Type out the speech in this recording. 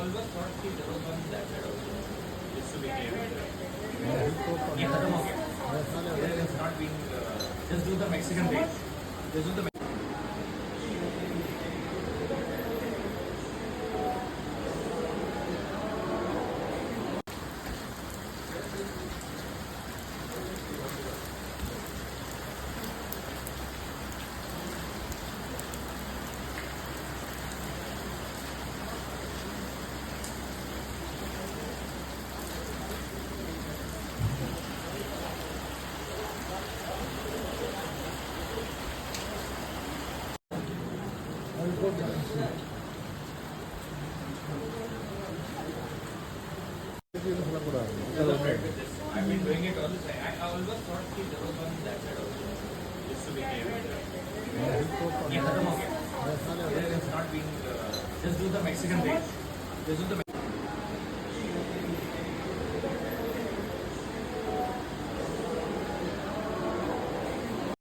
always thought कि there was one that side also. Just to be clear. ये खत्म हो गया. It's not being. Just do the Mexican bait. Just do the. I've been doing it all the time. I always thought कि there was one that side also. Just to be clear. ये खत्म हो गया. It's not being. Just do the Mexican bait. Just do the.